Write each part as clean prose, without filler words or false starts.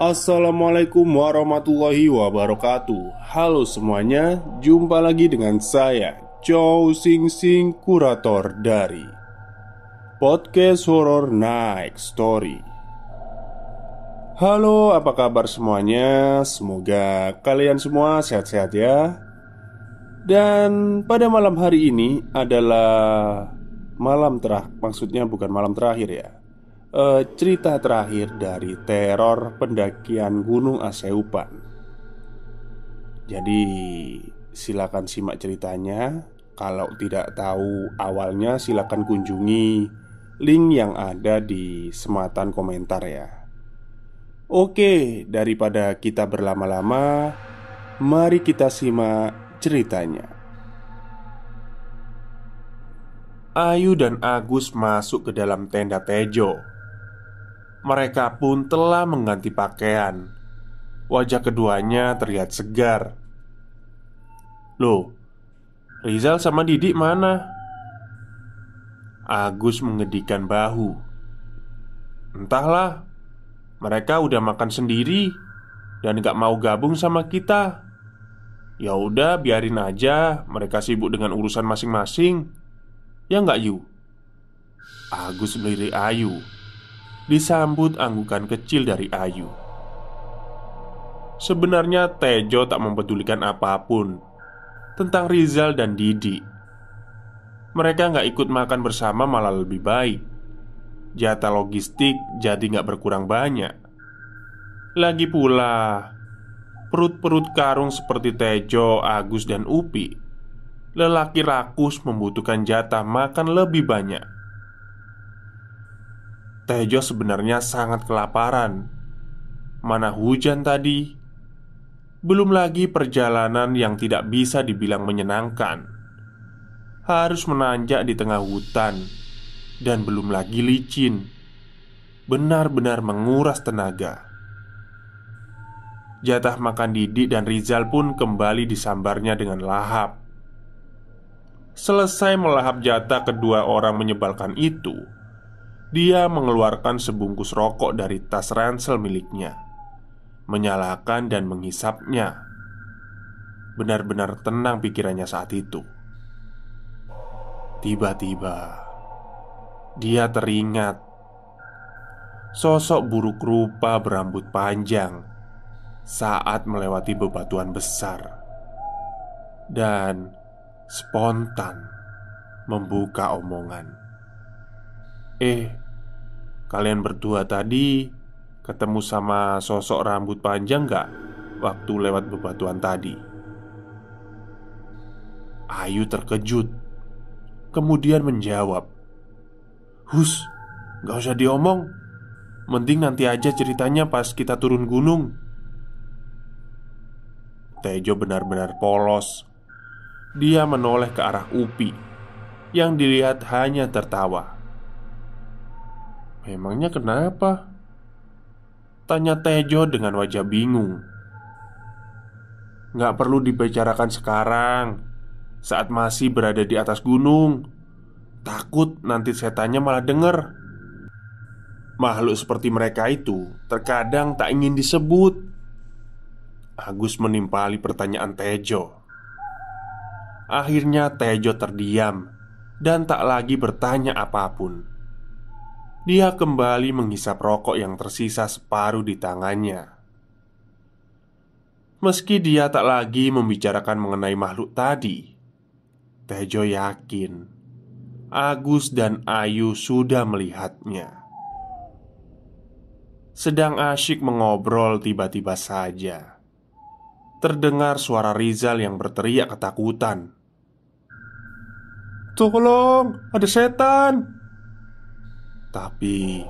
Assalamualaikum warahmatullahi wabarakatuh. Halo semuanya, jumpa lagi dengan saya Chow Sing Sing, kurator dari Podcast Horror Night Story. Halo, apa kabar semuanya? Semoga kalian semua sehat-sehat ya. Dan pada malam hari ini adalah maksudnya bukan malam terakhir ya, cerita terakhir dari teror pendakian Gunung Aseupan. Jadi silakan simak ceritanya. Kalau tidak tahu awalnya, silakan kunjungi link yang ada di sematan komentar ya. Oke, daripada kita berlama-lama, mari kita simak ceritanya. Ayu dan Agus masuk ke dalam tenda Tejo. Mereka pun telah mengganti pakaian. Wajah keduanya terlihat segar. "Loh, Rizal sama Didik mana?" Agus mengedikkan bahu. "Entahlah, mereka udah makan sendiri dan gak mau gabung sama kita. Ya udah, biarin aja mereka sibuk dengan urusan masing-masing. Ya nggak, Yu?" Agus melirik Ayu. Disambut anggukan kecil dari Ayu. Sebenarnya Tejo tak mempedulikan apapun tentang Rizal dan Didi. Mereka nggak ikut makan bersama malah lebih baik. Jatah logistik jadi nggak berkurang banyak. Lagi pula, perut-perut karung seperti Tejo, Agus, dan Upi, lelaki rakus membutuhkan jatah makan lebih banyak. Tejo sebenarnya sangat kelaparan. Mana hujan tadi. Belum lagi perjalanan yang tidak bisa dibilang menyenangkan. Harus menanjak di tengah hutan. Dan belum lagi licin. Benar-benar menguras tenaga. Jatah makan Didik dan Rizal pun kembali disambarnya dengan lahap. Selesai melahap jatah kedua orang menyebalkan itu, dia mengeluarkan sebungkus rokok dari tas ransel miliknya, menyalakan dan menghisapnya. Benar-benar tenang pikirannya saat itu. Tiba-tiba dia teringat sosok buruk rupa berambut panjang saat melewati bebatuan besar, dan spontan membuka omongan. Kalian berdua tadi ketemu sama sosok rambut panjang gak waktu lewat bebatuan tadi?" Ayu terkejut, kemudian menjawab, "Hus, gak usah diomong. Mending nanti aja ceritanya pas kita turun gunung." Tejo benar-benar polos. Dia menoleh ke arah Upi, yang dilihat hanya tertawa. "Memangnya kenapa?" tanya Tejo dengan wajah bingung. "Gak perlu dibicarakan sekarang, saat masih berada di atas gunung. Takut nanti setannya malah denger. Makhluk seperti mereka itu terkadang tak ingin disebut." Agus menimpali pertanyaan Tejo. Akhirnya Tejo terdiam dan tak lagi bertanya apapun. Dia kembali menghisap rokok yang tersisa separuh di tangannya. Meski dia tak lagi membicarakan mengenai makhluk tadi, Tejo yakin Agus dan Ayu sudah melihatnya. Sedang asyik mengobrol, tiba-tiba saja terdengar suara Rizal yang berteriak ketakutan. "Tolong, ada setan!" Tapi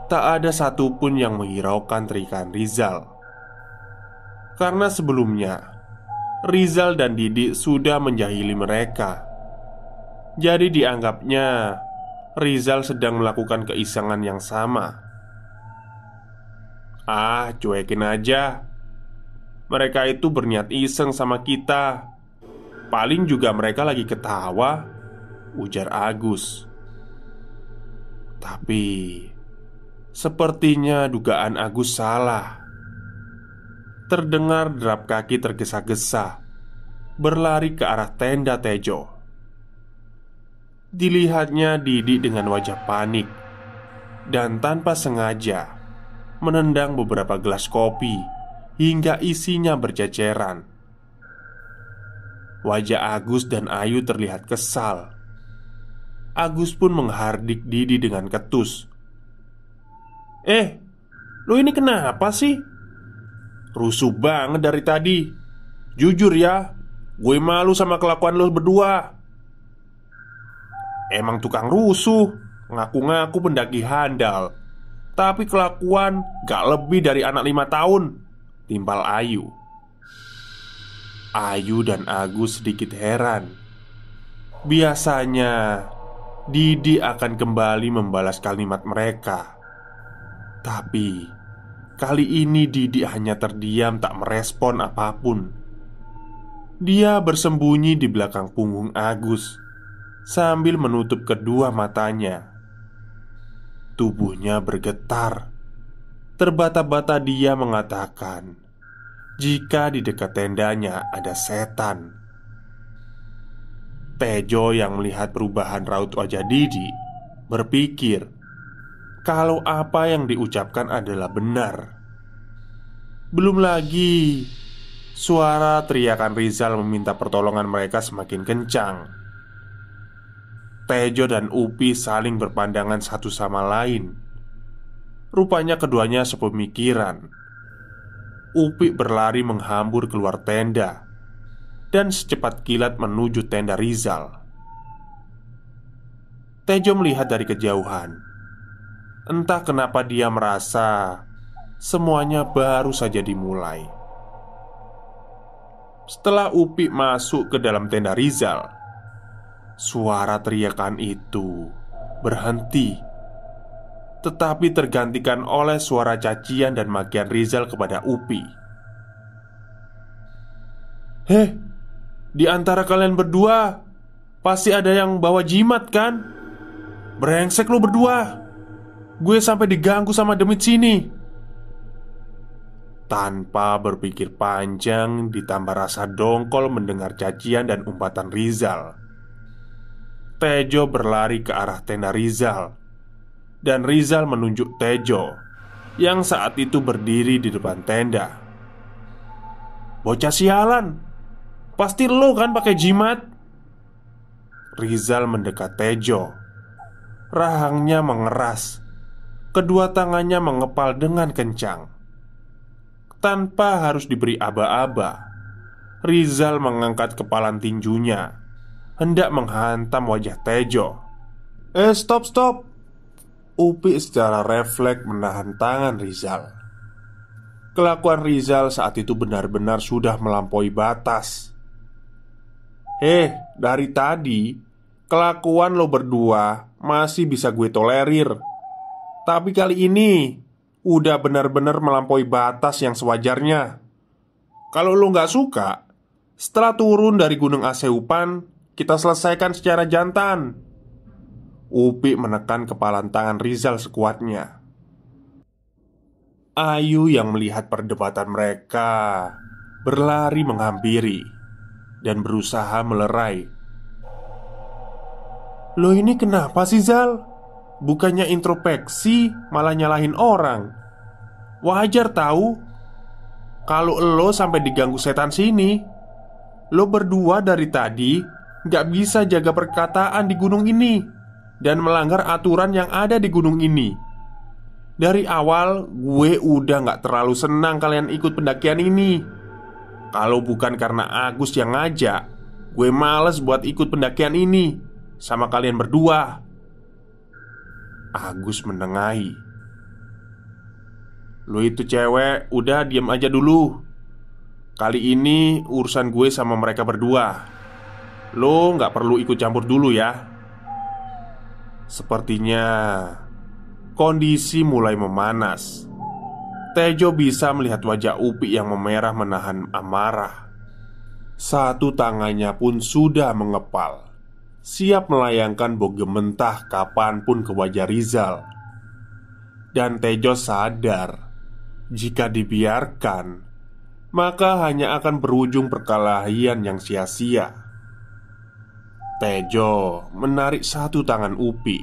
tak ada satupun yang menghiraukan teriakan Rizal. Karena sebelumnya Rizal dan Didik sudah menjahili mereka. Jadi dianggapnya Rizal sedang melakukan keisengan yang sama. Cuekin aja. Mereka itu berniat iseng sama kita. Paling juga mereka lagi ketawa, ujar Agus. Tapi Sepertinya dugaan Agus salah. Terdengar derap kaki tergesa-gesa berlari ke arah tenda Tejo. Dilihatnya Didi dengan wajah panik dan tanpa sengaja menendang beberapa gelas kopi hingga isinya berceceran. Wajah Agus dan Ayu terlihat kesal. Agus pun menghardik Didi dengan ketus. Lu ini kenapa sih? Rusuh banget dari tadi. Jujur ya, gue malu sama kelakuan lo berdua. Emang tukang rusuh, ngaku-ngaku pendaki handal, tapi kelakuan gak lebih dari anak 5 tahun, timpal Ayu. Ayu dan Agus sedikit heran. Biasanya Didi akan kembali membalas kalimat mereka, tapi kali ini Didi hanya terdiam tak merespon apapun. Dia bersembunyi di belakang punggung Agus sambil menutup kedua matanya. Tubuhnya bergetar. Terbata-bata dia mengatakan jika di dekat tendanya ada setan. Tejo yang melihat perubahan raut wajah Didi berpikir kalau apa yang diucapkan adalah benar. Belum lagi suara teriakan Rizal meminta pertolongan mereka semakin kencang. Tejo dan Upi saling berpandangan satu sama lain. Rupanya keduanya sepemikiran. Upi berlari menghambur keluar tenda dan secepat kilat menuju tenda Rizal. Tejo melihat dari kejauhan. Entah kenapa dia merasa semuanya baru saja dimulai. Setelah Upi masuk ke dalam tenda Rizal, suara teriakan itu berhenti, tetapi tergantikan oleh suara cacian dan makian Rizal kepada Upi. Di antara kalian berdua pasti ada yang bawa jimat kan? Brengsek lu berdua. Gue sampai diganggu sama demit sini. Tanpa berpikir panjang, ditambah rasa dongkol mendengar cacian dan umpatan Rizal, Tejo berlari ke arah tenda Rizal. Dan Rizal menunjuk Tejo yang saat itu berdiri di depan tenda. Bocah sialan, pasti lo kan pakai jimat? Rizal mendekat Tejo. Rahangnya mengeras. Kedua tangannya mengepal dengan kencang. Tanpa harus diberi aba-aba, Rizal mengangkat kepalan tinjunya, hendak menghantam wajah Tejo. Stop. Upi secara refleks menahan tangan Rizal. Kelakuan Rizal saat itu benar-benar sudah melampaui batas. Dari tadi kelakuan lo berdua masih bisa gue tolerir, tapi kali ini udah benar-benar melampaui batas yang sewajarnya. Kalau lo gak suka, setelah turun dari Gunung Aseupan, kita selesaikan secara jantan. Upi menekan kepalan tangan Rizal sekuatnya. Ayu yang melihat perdebatan mereka berlari menghampiri dan berusaha melerai. Lo ini kenapa sih Zal? Bukannya introspeksi malah nyalahin orang. Wajar tahu kalau lo sampai diganggu setan sini. Lo berdua dari tadi gak bisa jaga perkataan di gunung ini dan melanggar aturan yang ada di gunung ini. Dari awal gue udah gak terlalu senang kalian ikut pendakian ini. Kalau bukan karena Agus yang ngajak, gue males buat ikut pendakian ini sama kalian berdua. Agus menengahi. Lo itu cewek, udah diam aja dulu. Kali ini urusan gue sama mereka berdua. Lo gak perlu ikut campur dulu ya. Sepertinya kondisi mulai memanas. Tejo bisa melihat wajah Upi yang memerah menahan amarah. Satu tangannya pun sudah mengepal, siap melayangkan bogem mentah kapanpun ke wajah Rizal. Dan Tejo sadar jika dibiarkan, maka hanya akan berujung perkelahian yang sia-sia. Tejo menarik satu tangan Upi.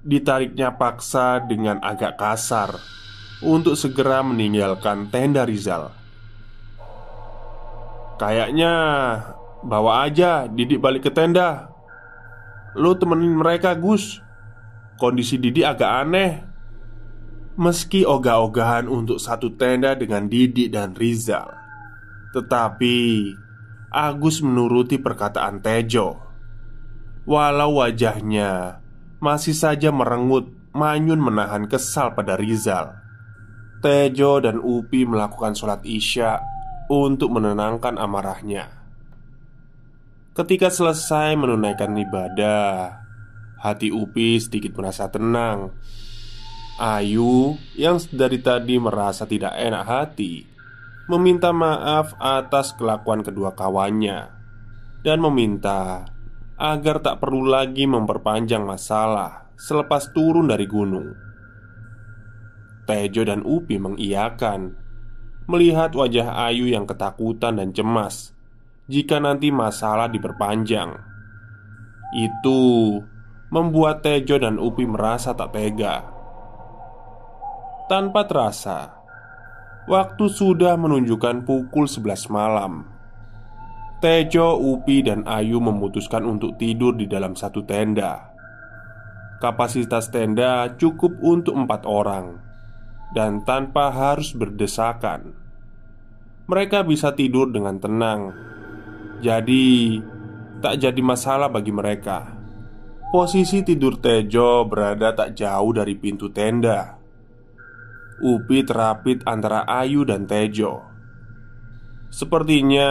Ditariknya paksa dengan agak kasar untuk segera meninggalkan tenda Rizal. "Kayaknya bawa aja Didik balik ke tenda. Lu temenin mereka, Gus. Kondisi Didik agak aneh." Meski ogah-ogahan untuk satu tenda dengan Didik dan Rizal, tetapi Agus menuruti perkataan Tejo. Walau wajahnya masih saja merengut, manyun menahan kesal pada Rizal. Tejo dan Upi melakukan sholat Isya untuk menenangkan amarahnya. Ketika selesai menunaikan ibadah, hati Upi sedikit merasa tenang. Ayu yang dari tadi merasa tidak enak hati meminta maaf atas kelakuan kedua kawannya dan meminta agar tak perlu lagi memperpanjang masalah selepas turun dari gunung. Tejo dan Upi mengiyakan, melihat wajah Ayu yang ketakutan dan cemas jika nanti masalah diperpanjang. Itu membuat Tejo dan Upi merasa tak tega. Tanpa terasa, waktu sudah menunjukkan pukul 11 malam. Tejo, Upi, dan Ayu memutuskan untuk tidur di dalam satu tenda. Kapasitas tenda cukup untuk 4 orang, dan tanpa harus berdesakan, mereka bisa tidur dengan tenang. Jadi, tak jadi masalah bagi mereka. Posisi tidur Tejo berada tak jauh dari pintu tenda. Upi terapit antara Ayu dan Tejo. Sepertinya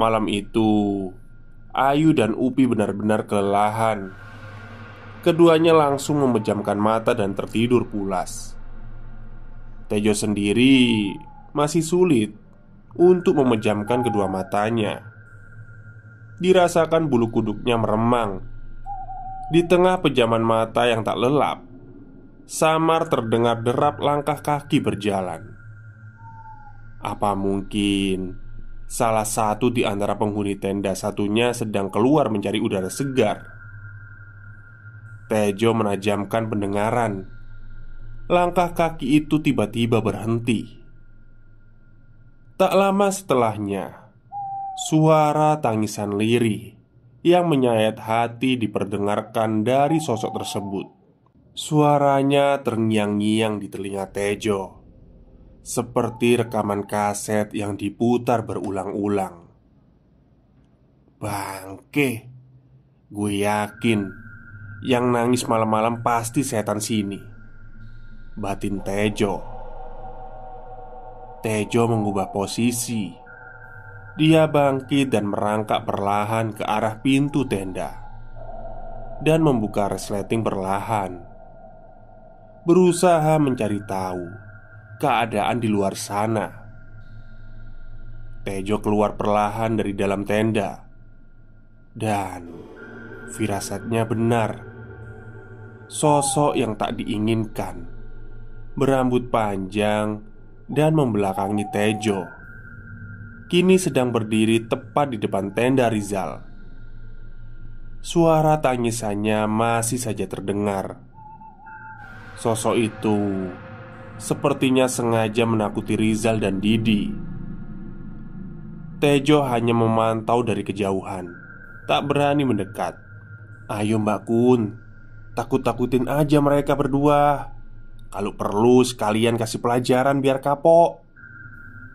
malam itu Ayu dan Upi benar-benar kelelahan. Keduanya langsung memejamkan mata dan tertidur pulas. Tejo sendiri masih sulit untuk memejamkan kedua matanya. Dirasakan bulu kuduknya meremang. Di tengah pejaman mata yang tak lelap, samar terdengar derap langkah kaki berjalan. Apa mungkin salah satu di antara penghuni tenda satunya sedang keluar mencari udara segar? Tejo menajamkan pendengaran. Langkah kaki itu tiba-tiba berhenti. Tak lama setelahnya, suara tangisan lirih yang menyayat hati diperdengarkan dari sosok tersebut. Suaranya terngiang-ngiang di telinga Tejo, seperti rekaman kaset yang diputar berulang-ulang. "Bangke, gue yakin yang nangis malam-malam pasti setan sini," batin Tejo. Tejo mengubah posisi. Dia bangkit dan merangkak perlahan ke arah pintu tenda dan membuka resleting perlahan, berusaha mencari tahu keadaan di luar sana. Tejo keluar perlahan dari dalam tenda, dan firasatnya benar. Sosok yang tak diinginkan, berambut panjang dan membelakangi Tejo, kini sedang berdiri tepat di depan tenda Rizal. Suara tangisannya masih saja terdengar. Sosok itu sepertinya sengaja menakuti Rizal dan Didi. Tejo hanya memantau dari kejauhan, tak berani mendekat. "Ayo Mbak Kun, takut-takutin aja mereka berdua. Kalau perlu sekalian kasih pelajaran biar kapok,"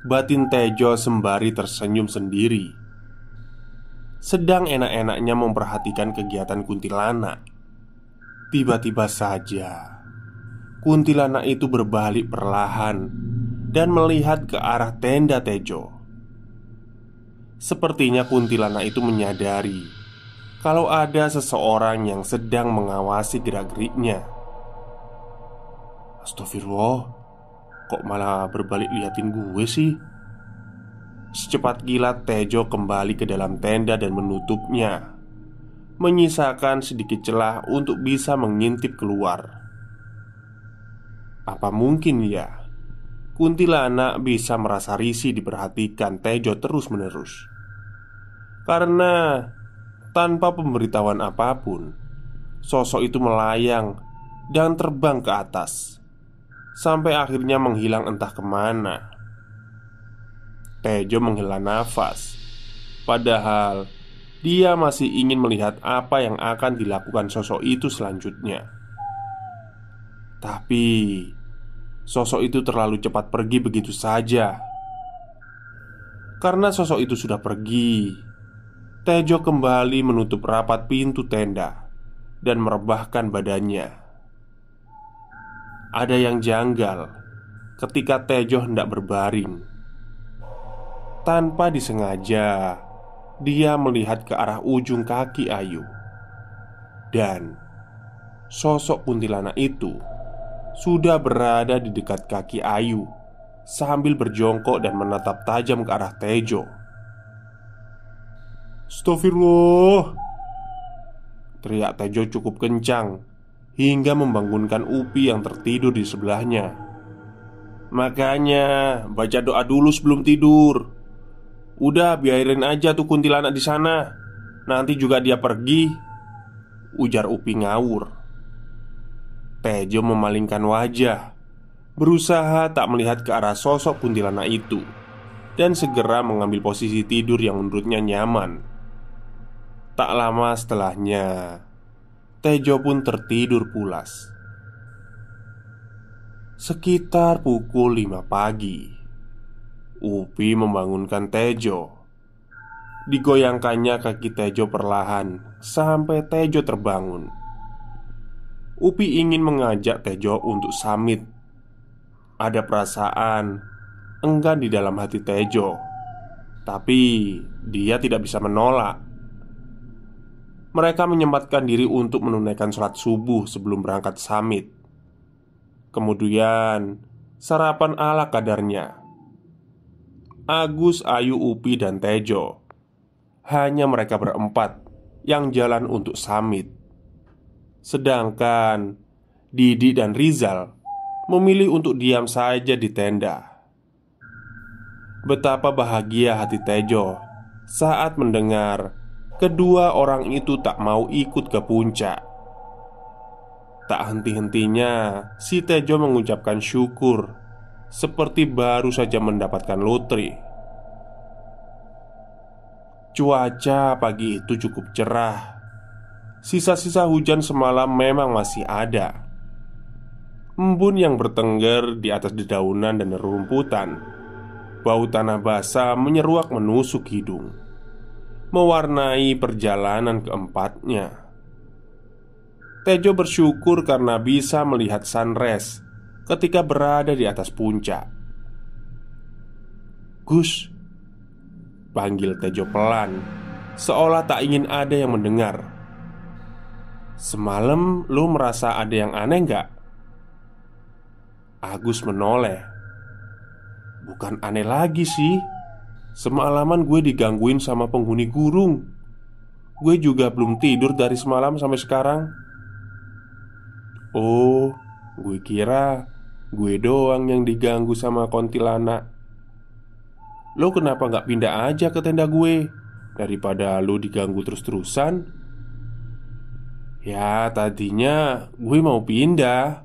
batin Tejo sembari tersenyum sendiri. Sedang enak-enaknya memperhatikan kegiatan kuntilanak. Tiba-tiba saja kuntilanak itu berbalik perlahan dan melihat ke arah tenda Tejo. Sepertinya kuntilanak itu menyadari kalau ada seseorang yang sedang mengawasi gerak-geriknya. "Astagfirullah, kok malah berbalik liatin gue sih?" Secepat kilat Tejo kembali ke dalam tenda dan menutupnya, menyisakan sedikit celah untuk bisa mengintip keluar. Apa mungkin ya kuntilanak bisa merasa risih diperhatikan Tejo terus-menerus? Karena tanpa pemberitahuan apapun, sosok itu melayang dan terbang ke atas sampai akhirnya menghilang entah kemana. Tejo menghela nafas, padahal dia masih ingin melihat apa yang akan dilakukan sosok itu selanjutnya. Tapi sosok itu terlalu cepat pergi begitu saja. Karena sosok itu sudah pergi, Tejo kembali menutup rapat pintu tenda dan merebahkan badannya. Ada yang janggal ketika Tejo hendak berbaring. Tanpa disengaja, dia melihat ke arah ujung kaki Ayu. Dan sosok kuntilanak itu sudah berada di dekat kaki Ayu sambil berjongkok dan menatap tajam ke arah Tejo. "Astagfirullah!" teriak Tejo cukup kencang hingga membangunkan Upi yang tertidur di sebelahnya. "Makanya baca doa dulu sebelum tidur. Udah biarin aja tuh kuntilanak di sana. Nanti juga dia pergi," ujar Upi ngawur. Tejo memalingkan wajah, berusaha tak melihat ke arah sosok kuntilanak itu, dan segera mengambil posisi tidur yang menurutnya nyaman. Tak lama setelahnya, Tejo pun tertidur pulas. Sekitar pukul 5 pagi, Upi membangunkan Tejo. Digoyangkannya kaki Tejo perlahan sampai Tejo terbangun. Upi ingin mengajak Tejo untuk samit. Ada perasaan enggan di dalam hati Tejo, tapi dia tidak bisa menolak. Mereka menyempatkan diri untuk menunaikan sholat subuh sebelum berangkat samit. Kemudian sarapan ala kadarnya. Agus, Ayu, Upi, dan Tejo. Hanya mereka berempat yang jalan untuk samit. Sedangkan Didi dan Rizal memilih untuk diam saja di tenda. Betapa bahagia hati Tejo saat mendengar kedua orang itu tak mau ikut ke puncak. Tak henti-hentinya si Tejo mengucapkan syukur seperti baru saja mendapatkan lotre. Cuaca pagi itu cukup cerah. Sisa-sisa hujan semalam memang masih ada. Embun yang bertengger di atas dedaunan dan rerumputan. Bau tanah basah menyeruak menusuk hidung, mewarnai perjalanan keempatnya. Tejo bersyukur karena bisa melihat sunrise ketika berada di atas puncak. "Gus," panggil Tejo pelan, seolah tak ingin ada yang mendengar. "Semalam lu merasa ada yang aneh nggak?" Agus menoleh. "Bukan aneh lagi sih. Semalaman gue digangguin sama penghuni gurung. Gue juga belum tidur dari semalam sampai sekarang." "Oh, gue kira gue doang yang diganggu sama kuntilanak. Lo kenapa gak pindah aja ke tenda gue daripada lo diganggu terus-terusan?" "Ya tadinya gue mau pindah,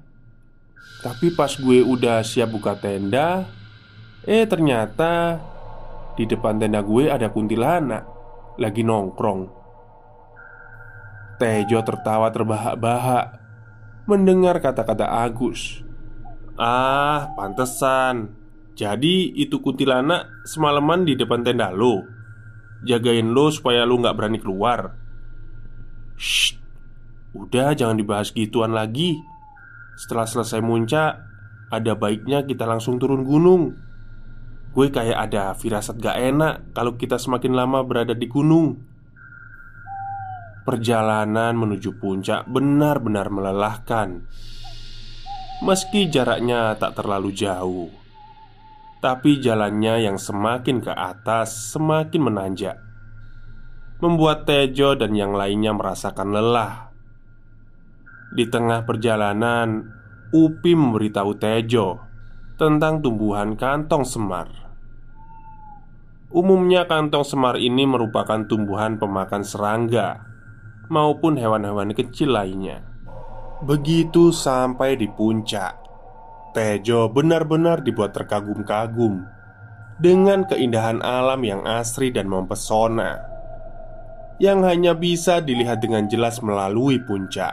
tapi pas gue udah siap buka tenda, ternyata di depan tenda gue ada kuntilanak lagi nongkrong." Tejo tertawa terbahak-bahak mendengar kata-kata Agus. "Ah, pantesan. Jadi itu kuntilanak semalaman di depan tenda lo, jagain lo supaya lo gak berani keluar." "Shh, udah jangan dibahas gituan lagi. Setelah selesai muncak, ada baiknya kita langsung turun gunung. Gue kayak ada firasat gak enak kalau kita semakin lama berada di gunung." Perjalanan menuju puncak benar-benar melelahkan. Meski jaraknya tak terlalu jauh, tapi jalannya yang semakin ke atas semakin menanjak, membuat Tejo dan yang lainnya merasakan lelah. Di tengah perjalanan, Upi memberitahu Tejo tentang tumbuhan kantong semar. Umumnya kantong semar ini merupakan tumbuhan pemakan serangga maupun hewan-hewan kecil lainnya. Begitu sampai di puncak, Tejo benar-benar dibuat terkagum-kagum dengan keindahan alam yang asri dan mempesona yang hanya bisa dilihat dengan jelas melalui puncak.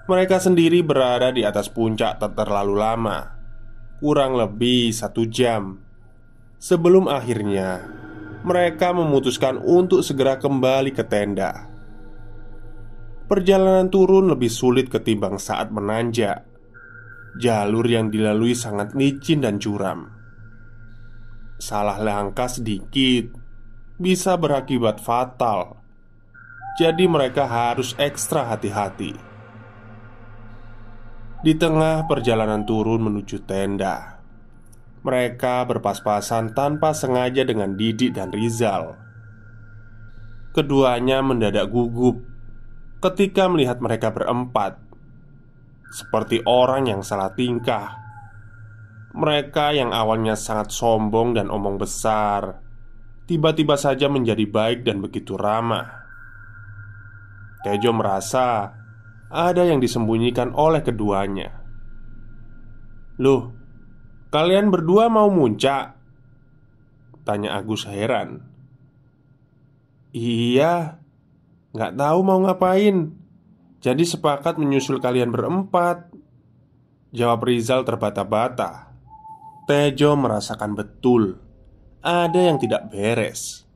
Mereka sendiri berada di atas puncak tak terlalu lama, kurang lebih 1 jam, sebelum akhirnya mereka memutuskan untuk segera kembali ke tenda. Perjalanan turun lebih sulit ketimbang saat menanjak. Jalur yang dilalui sangat licin dan curam. Salah langkah sedikit bisa berakibat fatal. Jadi mereka harus ekstra hati-hati. Di tengah perjalanan turun menuju tenda, mereka berpas-pasan tanpa sengaja dengan Didik dan Rizal. Keduanya mendadak gugup ketika melihat mereka berempat, seperti orang yang salah tingkah. Mereka yang awalnya sangat sombong dan omong besar, tiba-tiba saja menjadi baik dan begitu ramah. Tejo merasa ada yang disembunyikan oleh keduanya. "Loh, kalian berdua mau muncak?" tanya Agus heran. "Iya, nggak tahu mau ngapain. Jadi sepakat menyusul kalian berempat," jawab Rizal terbata-bata. Tejo merasakan betul ada yang tidak beres.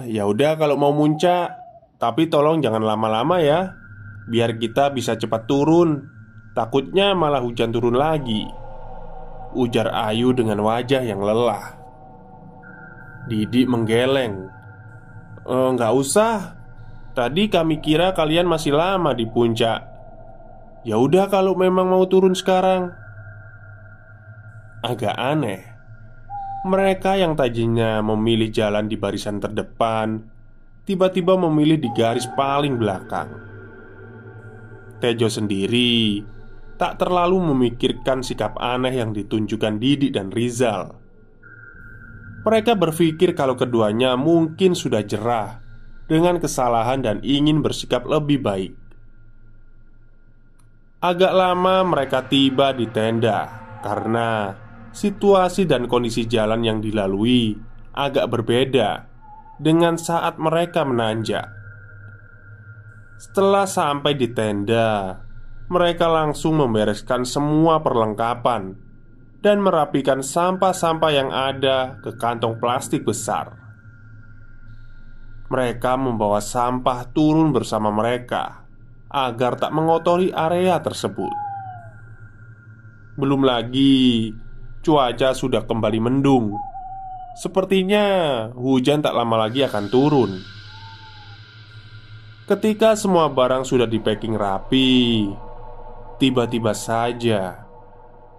Ya udah kalau mau muncak, tapi tolong jangan lama-lama ya, biar kita bisa cepat turun. Takutnya malah hujan turun lagi," ujar Ayu dengan wajah yang lelah. Didik menggeleng. Nggak usah. Tadi kami kira kalian masih lama di puncak. Ya udah kalau memang mau turun sekarang." Agak aneh, mereka yang tadinya memilih jalan di barisan terdepan tiba-tiba memilih di garis paling belakang. Tejo sendiri tak terlalu memikirkan sikap aneh yang ditunjukkan Didik dan Rizal. Mereka berpikir kalau keduanya mungkin sudah jerah dengan kesalahan dan ingin bersikap lebih baik. Agak lama mereka tiba di tenda karena situasi dan kondisi jalan yang dilalui agak berbeda dengan saat mereka menanjak. Setelah sampai di tenda, mereka langsung membereskan semua perlengkapan dan merapikan sampah-sampah yang ada ke kantong plastik besar. Mereka membawa sampah turun bersama mereka agar tak mengotori area tersebut. Belum lagi cuaca sudah kembali mendung. Sepertinya hujan tak lama lagi akan turun. Ketika semua barang sudah di-packing rapi, tiba-tiba saja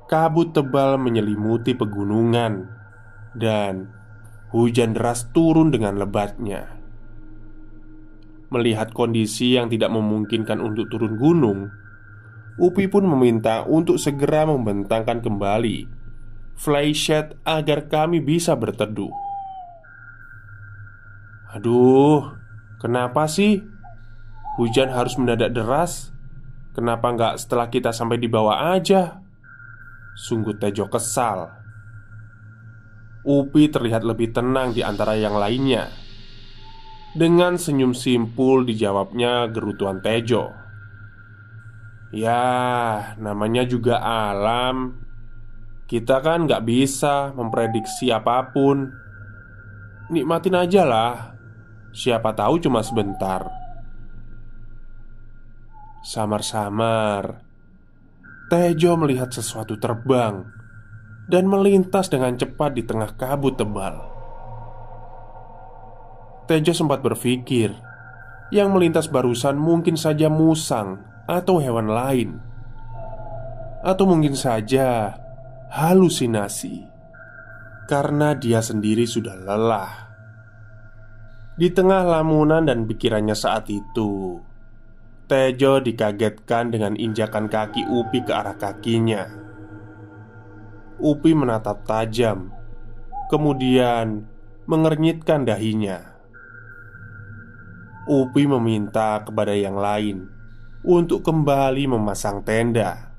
kabut tebal menyelimuti pegunungan dan hujan deras turun dengan lebatnya. Melihat kondisi yang tidak memungkinkan untuk turun gunung, Upi pun meminta untuk segera membentangkan kembali flashlight agar kami bisa berteduh. "Aduh, kenapa sih hujan harus mendadak deras? Kenapa nggak setelah kita sampai di bawah aja?" sungguh Tejo kesal. Upi terlihat lebih tenang di antara yang lainnya. Dengan senyum simpul dijawabnya gerutuan Tejo. "Ya, namanya juga alam. Kita kan nggak bisa memprediksi apapun. Nikmatin aja lah. Siapa tahu cuma sebentar." Samar-samar Tejo melihat sesuatu terbang dan melintas dengan cepat di tengah kabut tebal. Tejo sempat berpikir yang melintas barusan mungkin saja musang atau hewan lain, atau mungkin saja halusinasi, karena dia sendiri sudah lelah. Di tengah lamunan dan pikirannya saat itu, Tejo dikagetkan dengan injakan kaki Upi ke arah kakinya. Upi menatap tajam, kemudian mengernyitkan dahinya. Upi meminta kepada yang lain untuk kembali memasang tenda.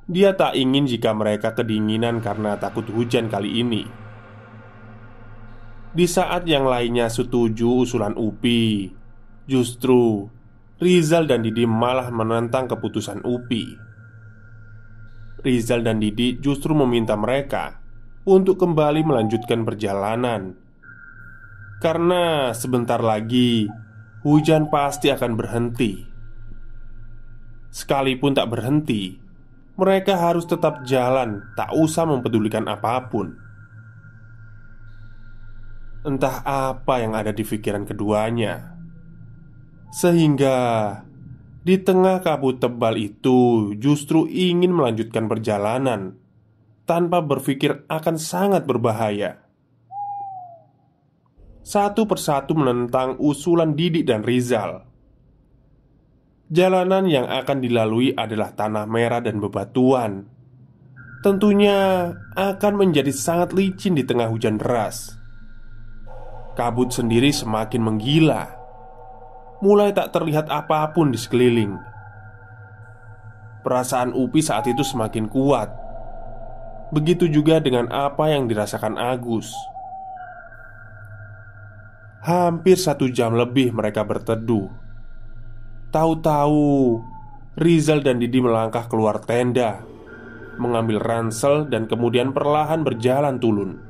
Dia tak ingin jika mereka kedinginan karena takut hujan kali ini. Di saat yang lainnya setuju usulan Upi, justru Rizal dan Didi malah menentang keputusan Upi. Rizal dan Didi justru meminta mereka untuk kembali melanjutkan perjalanan, karena sebentar lagi hujan pasti akan berhenti. Sekalipun tak berhenti, mereka harus tetap jalan, tak usah mempedulikan apapun. Entah apa yang ada di pikiran keduanya, sehingga di tengah kabut tebal itu justru ingin melanjutkan perjalanan tanpa berpikir akan sangat berbahaya. Satu persatu menentang usulan Didi dan Rizal. Jalanan yang akan dilalui adalah tanah merah dan bebatuan. Tentunya akan menjadi sangat licin di tengah hujan deras. Kabut sendiri semakin menggila. Mulai tak terlihat apapun di sekeliling. Perasaan Upi saat itu semakin kuat. Begitu juga dengan apa yang dirasakan Agus. Hampir 1 jam lebih mereka berteduh. Tahu-tahu Rizal dan Didi melangkah keluar tenda, mengambil ransel dan kemudian perlahan berjalan turun.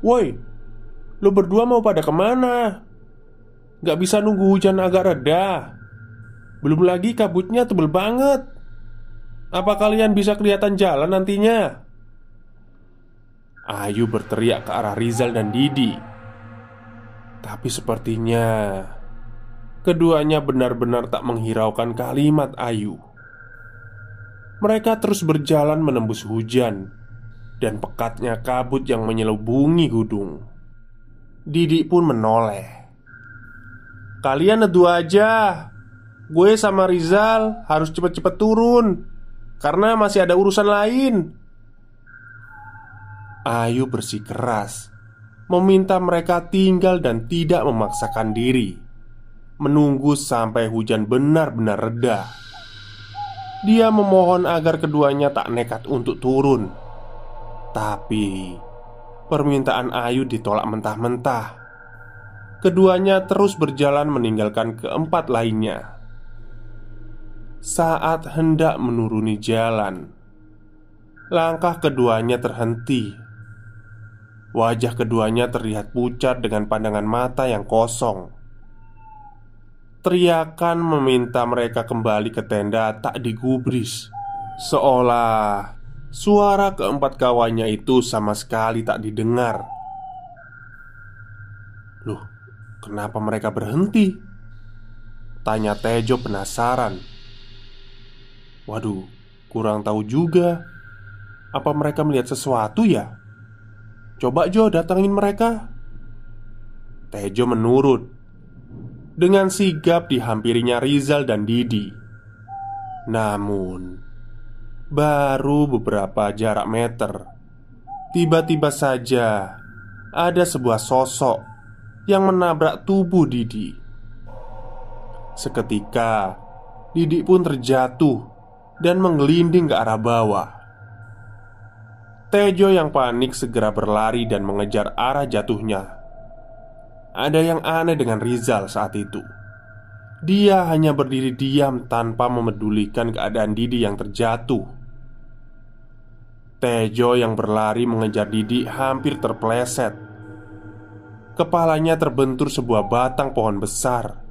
"Woi, lu berdua mau pada kemana? Gak bisa nunggu hujan agak reda. Belum lagi kabutnya tebel banget. Apa kalian bisa kelihatan jalan nantinya?" Ayu berteriak ke arah Rizal dan Didi. Tapi sepertinya keduanya benar-benar tak menghiraukan kalimat Ayu. Mereka terus berjalan menembus hujan dan pekatnya kabut yang menyelubungi gunung. Didi pun menoleh. "Kalian nedu aja. Gue sama Rizal harus cepet-cepet turun karena masih ada urusan lain." Ayu bersikeras meminta mereka tinggal dan tidak memaksakan diri, menunggu sampai hujan benar-benar reda. Dia memohon agar keduanya tak nekat untuk turun. Tapi permintaan Ayu ditolak mentah-mentah. Keduanya terus berjalan meninggalkan keempat lainnya. Saat hendak menuruni jalan, langkah keduanya terhenti. Wajah keduanya terlihat pucat dengan pandangan mata yang kosong. Teriakan meminta mereka kembali ke tenda tak digubris, seolah suara keempat kawannya itu sama sekali tak didengar. "Loh, kenapa mereka berhenti?" tanya Tejo penasaran. "Waduh, kurang tahu juga. Apa mereka melihat sesuatu ya? Coba Jo datangin mereka." Tejo menurut. Dengan sigap dihampirinya Rizal dan Didi. Namun baru beberapa jarak meter, tiba-tiba saja ada sebuah sosok yang menabrak tubuh Didi. Seketika Didi pun terjatuh dan menggelinding ke arah bawah. Tejo yang panik segera berlari dan mengejar arah jatuhnya. Ada yang aneh dengan Rizal saat itu. Dia hanya berdiri diam tanpa memedulikan keadaan Didi yang terjatuh. Tejo yang berlari mengejar Didi hampir terpeleset. Kepalanya terbentur sebuah batang pohon besar.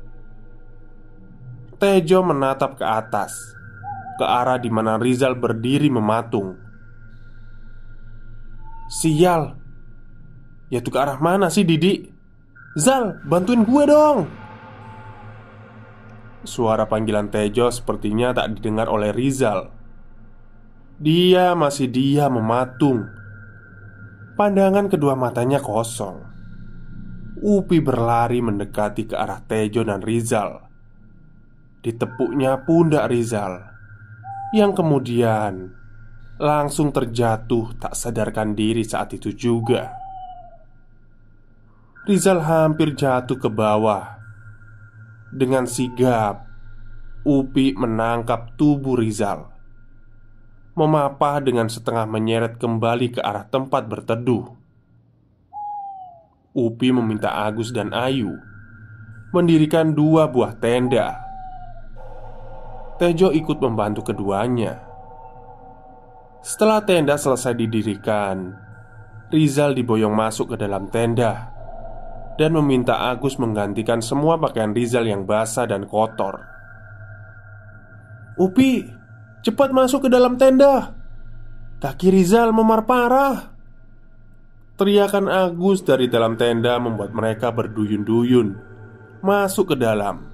Tejo menatap ke atas, ke arah di mana Rizal berdiri mematung. "Sial, ya tuh ke arah mana sih Didi? Zal, bantuin gue dong!" Suara panggilan Tejo sepertinya tak didengar oleh Rizal. Dia masih diam mematung. Pandangan kedua matanya kosong. Upi berlari mendekati ke arah Tejo dan Rizal ditepuknya pundak Rizal, yang kemudian langsung terjatuh tak sadarkan diri saat itu juga. Rizal hampir jatuh ke bawah. Dengan sigap, Upi menangkap tubuh Rizal, memapah dengan setengah menyeret kembali ke arah tempat berteduh. Upi meminta Agus dan Ayu mendirikan 2 buah tenda. Tejo ikut membantu keduanya. Setelah tenda selesai didirikan, Rizal diboyong masuk ke dalam tenda dan meminta Agus menggantikan semua pakaian Rizal yang basah dan kotor. "Upi, cepat masuk ke dalam tenda. Kaki Rizal memar parah." Teriakan Agus dari dalam tenda membuat mereka berduyun-duyun masuk ke dalam.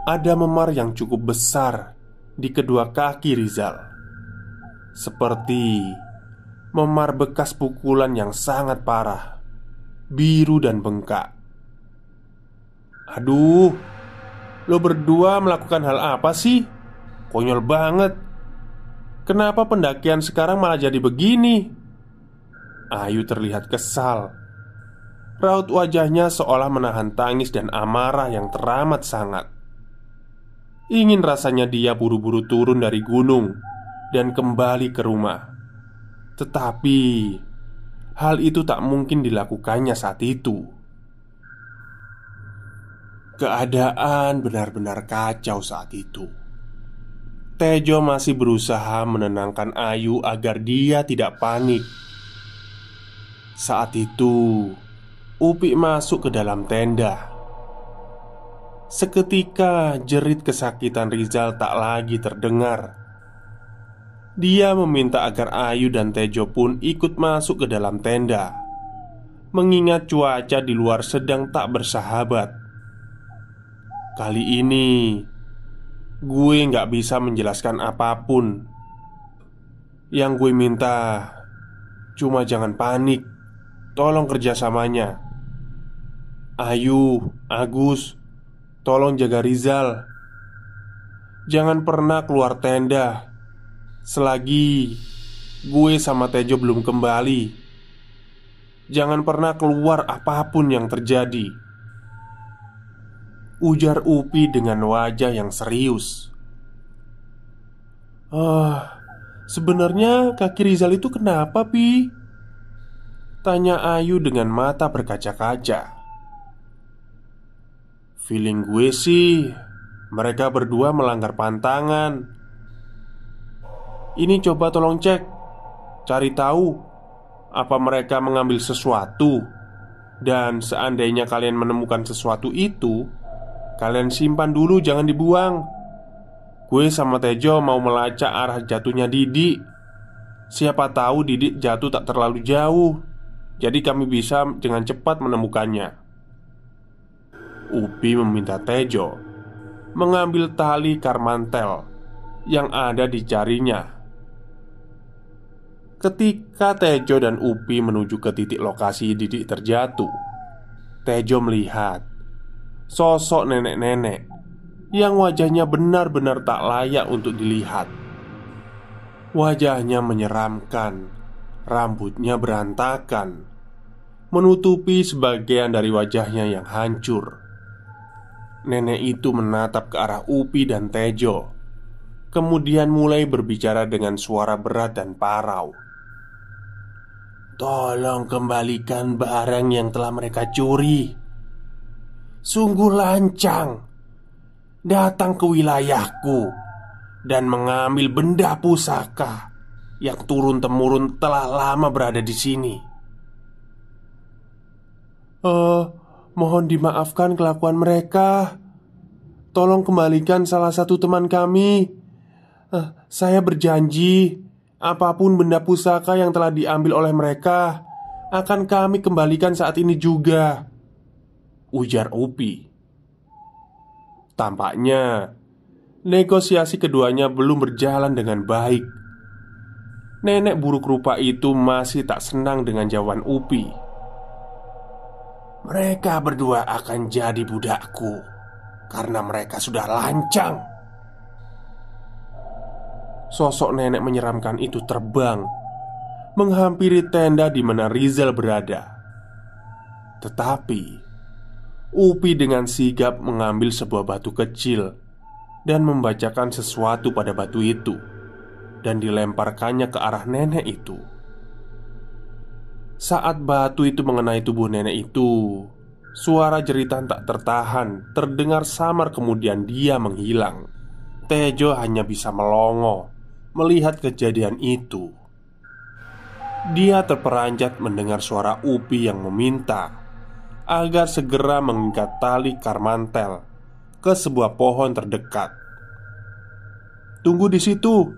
Ada memar yang cukup besar di kedua kaki Rizal, seperti memar bekas pukulan yang sangat parah, biru dan bengkak. "Aduh, lo berdua melakukan hal apa sih? Konyol banget. Kenapa pendakian sekarang malah jadi begini?" Ayu terlihat kesal. Raut wajahnya seolah menahan tangis dan amarah yang teramat sangat. Ingin rasanya dia buru-buru turun dari gunung dan kembali ke rumah. Tetapi hal itu tak mungkin dilakukannya saat itu. Keadaan benar-benar kacau saat itu. Tejo masih berusaha menenangkan Ayu agar dia tidak panik. Saat itu, Upi masuk ke dalam tenda. Seketika jerit kesakitan Rizal tak lagi terdengar. Dia meminta agar Ayu dan Tejo pun ikut masuk ke dalam tenda, mengingat cuaca di luar sedang tak bersahabat. Kali ini gue gak bisa menjelaskan apapun. Yang gue minta cuma jangan panik. Tolong kerjasamanya. Ayu, Agus, tolong jaga Rizal. Jangan pernah keluar tenda selagi gue sama Tejo belum kembali. Jangan pernah keluar apapun yang terjadi, ujar Upi dengan wajah yang serius. Sebenarnya kaki Rizal itu kenapa, Pi? Tanya Ayu dengan mata berkaca-kaca. Feeling gue sih mereka berdua melanggar pantangan. Ini coba tolong cek, cari tahu apa mereka mengambil sesuatu. Dan seandainya kalian menemukan sesuatu itu, kalian simpan dulu, jangan dibuang. Gue sama Tejo mau melacak arah jatuhnya Didik. Siapa tahu Didik jatuh tak terlalu jauh, jadi kami bisa dengan cepat menemukannya. Upi meminta Tejo mengambil tali karmantel yang ada di jarinya. Ketika Tejo dan Upi menuju ke titik lokasi Didik terjatuh, Tejo melihat sosok nenek-nenek yang wajahnya benar-benar tak layak untuk dilihat. Wajahnya menyeramkan, rambutnya berantakan, menutupi sebagian dari wajahnya yang hancur. Nenek itu menatap ke arah Upi dan Tejo, kemudian mulai berbicara dengan suara berat dan parau. "Tolong kembalikan barang yang telah mereka curi. Sungguh lancang datang ke wilayahku dan mengambil benda pusaka yang turun-temurun telah lama berada di sini. Mohon dimaafkan kelakuan mereka. Tolong kembalikan salah satu teman kami. Saya berjanji, apapun benda pusaka yang telah diambil oleh mereka akan kami kembalikan saat ini juga," ujar Upi. Tampaknya negosiasi keduanya belum berjalan dengan baik. Nenek buruk rupa itu masih tak senang dengan jawaban Upi. "Mereka berdua akan jadi budakku karena mereka sudah lancang. Sosok nenek menyeramkan itu terbang menghampiri tenda di mana Rizal berada. Tetapi Upi dengan sigap mengambil sebuah batu kecil dan membacakan sesuatu pada batu itu dan dilemparkannya ke arah nenek itu. Saat batu itu mengenai tubuh nenek itu, suara jeritan tak tertahan terdengar samar, kemudian dia menghilang. Tejo hanya bisa melongo melihat kejadian itu. Dia terperanjat mendengar suara Upi yang meminta agar segera mengikat tali karmantel ke sebuah pohon terdekat. "Tunggu di situ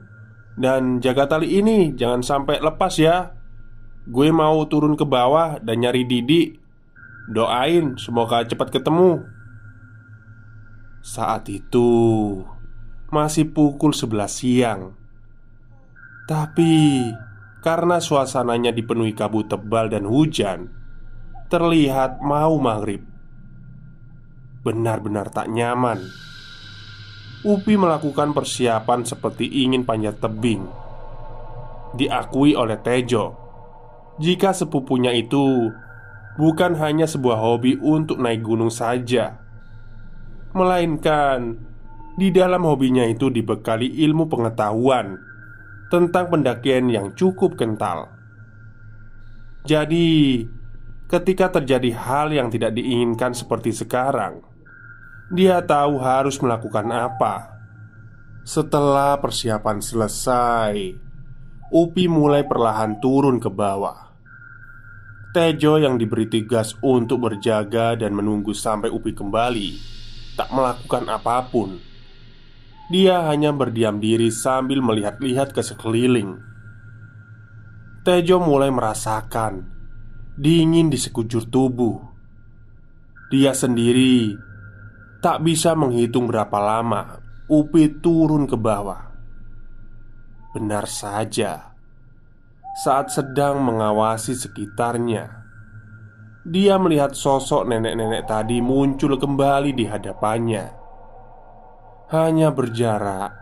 dan jaga tali ini, jangan sampai lepas ya. Gue mau turun ke bawah dan nyari Didi. Doain semoga cepat ketemu." Saat itu masih pukul 11 siang. Tapi karena suasananya dipenuhi kabut tebal dan hujan, terlihat mau maghrib. Benar-benar tak nyaman. Upi melakukan persiapan seperti ingin panjat tebing. Diakui oleh Tejo, jika sepupunya itu bukan hanya sebuah hobi untuk naik gunung saja, melainkan di dalam hobinya itu dibekali ilmu pengetahuan tentang pendakian yang cukup kental. Jadi, ketika terjadi hal yang tidak diinginkan seperti sekarang, dia tahu harus melakukan apa. Setelah persiapan selesai, Upi mulai perlahan turun ke bawah. Tejo yang diberi tugas untuk berjaga dan menunggu sampai Upi kembali tak melakukan apapun. Dia hanya berdiam diri sambil melihat-lihat ke sekeliling. Tejo mulai merasakan dingin di sekujur tubuh. Dia sendiri tak bisa menghitung berapa lama Upi turun ke bawah. Benar saja, saat sedang mengawasi sekitarnya, dia melihat sosok nenek-nenek tadi muncul kembali di hadapannya. Hanya berjarak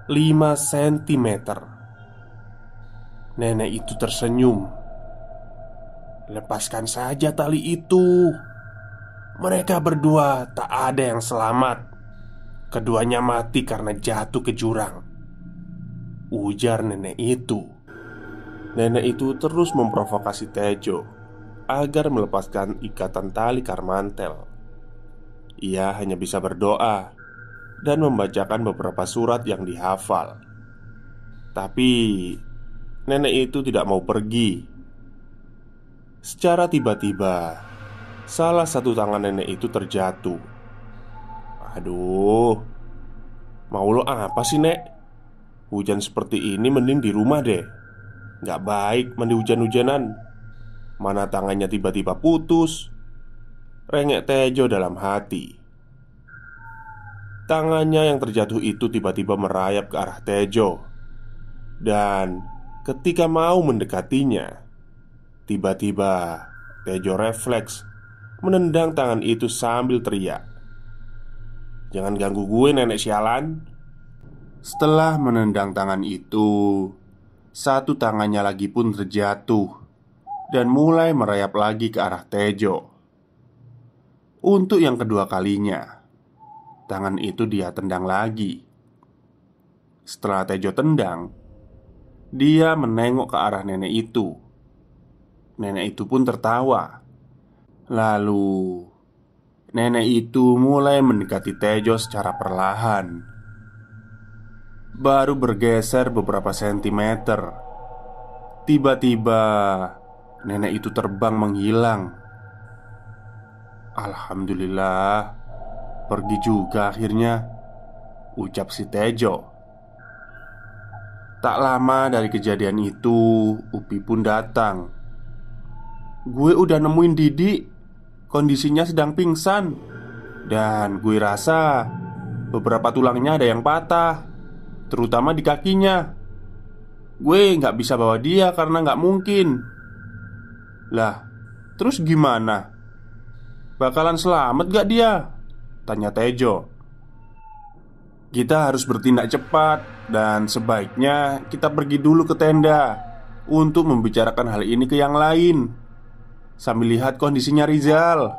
5 cm. Nenek itu tersenyum. "Lepaskan saja tali itu. Mereka berdua tak ada yang selamat. Keduanya mati karena jatuh ke jurang," ujar nenek itu. Nenek itu terus memprovokasi Tejo agar melepaskan ikatan tali karmantel. Ia hanya bisa berdoa dan membacakan beberapa surat yang dihafal. Tapi nenek itu tidak mau pergi. Secara tiba-tiba, salah satu tangan nenek itu terjatuh. "Aduh, mau lo apa sih, Nek? Hujan seperti ini mending di rumah deh. Gak baik mandi hujan-hujanan." Mana tangannya tiba-tiba putus, rengek Tejo dalam hati. Tangannya yang terjatuh itu tiba-tiba merayap ke arah Tejo. Dan ketika mau mendekatinya, tiba-tiba Tejo refleks menendang tangan itu sambil teriak, "Jangan ganggu gue, nenek sialan." Setelah menendang tangan itu, satu tangannya lagi pun terjatuh dan mulai merayap lagi ke arah Tejo. Untuk yang kedua kalinya, tangan itu dia tendang lagi. Setelah Tejo tendang, dia menengok ke arah nenek itu. Nenek itu pun tertawa. Lalu nenek itu mulai mendekati Tejo secara perlahan. Baru bergeser beberapa sentimeter, tiba-tiba nenek itu terbang menghilang. "Alhamdulillah, pergi juga akhirnya," ucap si Tejo. Tak lama dari kejadian itu, Upi pun datang. "Gue udah nemuin Didi. Kondisinya sedang pingsan. Dan gue rasa beberapa tulangnya ada yang patah, terutama di kakinya. Gue nggak bisa bawa dia karena nggak mungkin." "Lah, terus gimana? Bakalan selamat gak dia?" Tanya Tejo. Kita harus bertindak cepat dan sebaiknya kita pergi dulu ke tenda untuk membicarakan hal ini ke yang lain, sambil lihat kondisinya Rizal,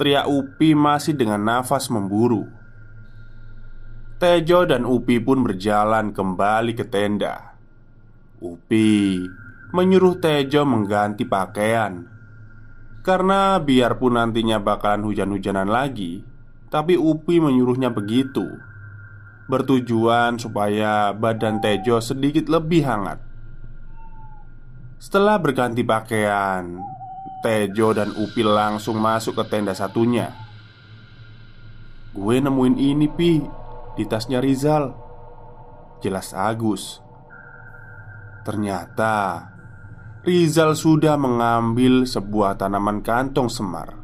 teriak Upi masih dengan nafas memburu. Tejo dan Upi pun berjalan kembali ke tenda. Upi menyuruh Tejo mengganti pakaian, karena biarpun nantinya bakalan hujan-hujanan lagi, tapi Upi menyuruhnya begitu, bertujuan supaya badan Tejo sedikit lebih hangat. Setelah berganti pakaian, Tejo dan Upi langsung masuk ke tenda satunya. Gue nemuin ini Pi, di tasnya Rizal, jelas Agus. Ternyata Rizal sudah mengambil sebuah tanaman kantong semar.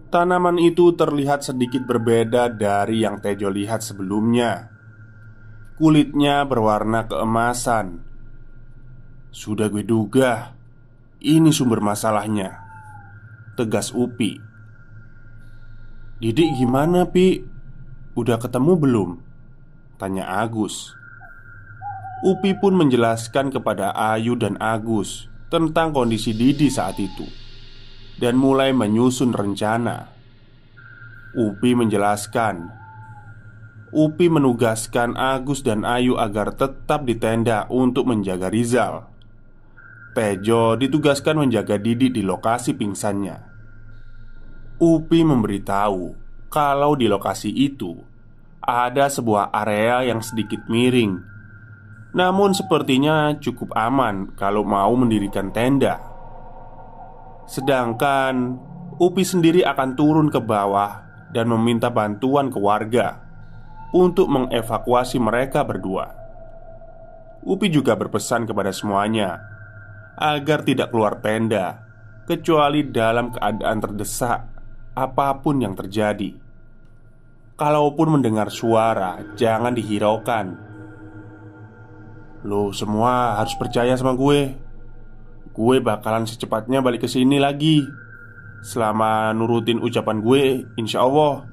Tanaman itu terlihat sedikit berbeda dari yang Tejo lihat sebelumnya. Kulitnya berwarna keemasan. Sudah gue duga, ini sumber masalahnya, tegas Upi. Didik gimana Pi? Udah ketemu belum? Tanya Agus. Upi pun menjelaskan kepada Ayu dan Agus tentang kondisi Didi saat itu dan mulai menyusun rencana. Upi menjelaskan, Upi menugaskan Agus dan Ayu agar tetap di tenda untuk menjaga Rizal. Tejo ditugaskan menjaga Didi di lokasi pingsannya. Upi memberitahu kalau di lokasi itu ada sebuah area yang sedikit miring, namun sepertinya cukup aman kalau mau mendirikan tenda. Sedangkan Upi sendiri akan turun ke bawah dan meminta bantuan ke warga untuk mengevakuasi mereka berdua. Upi juga berpesan kepada semuanya agar tidak keluar tenda kecuali dalam keadaan terdesak apapun yang terjadi. Kalaupun mendengar suara, jangan dihiraukan. Lo semua harus percaya sama gue. Gue bakalan secepatnya balik ke sini lagi. Selama nurutin ucapan gue, insya Allah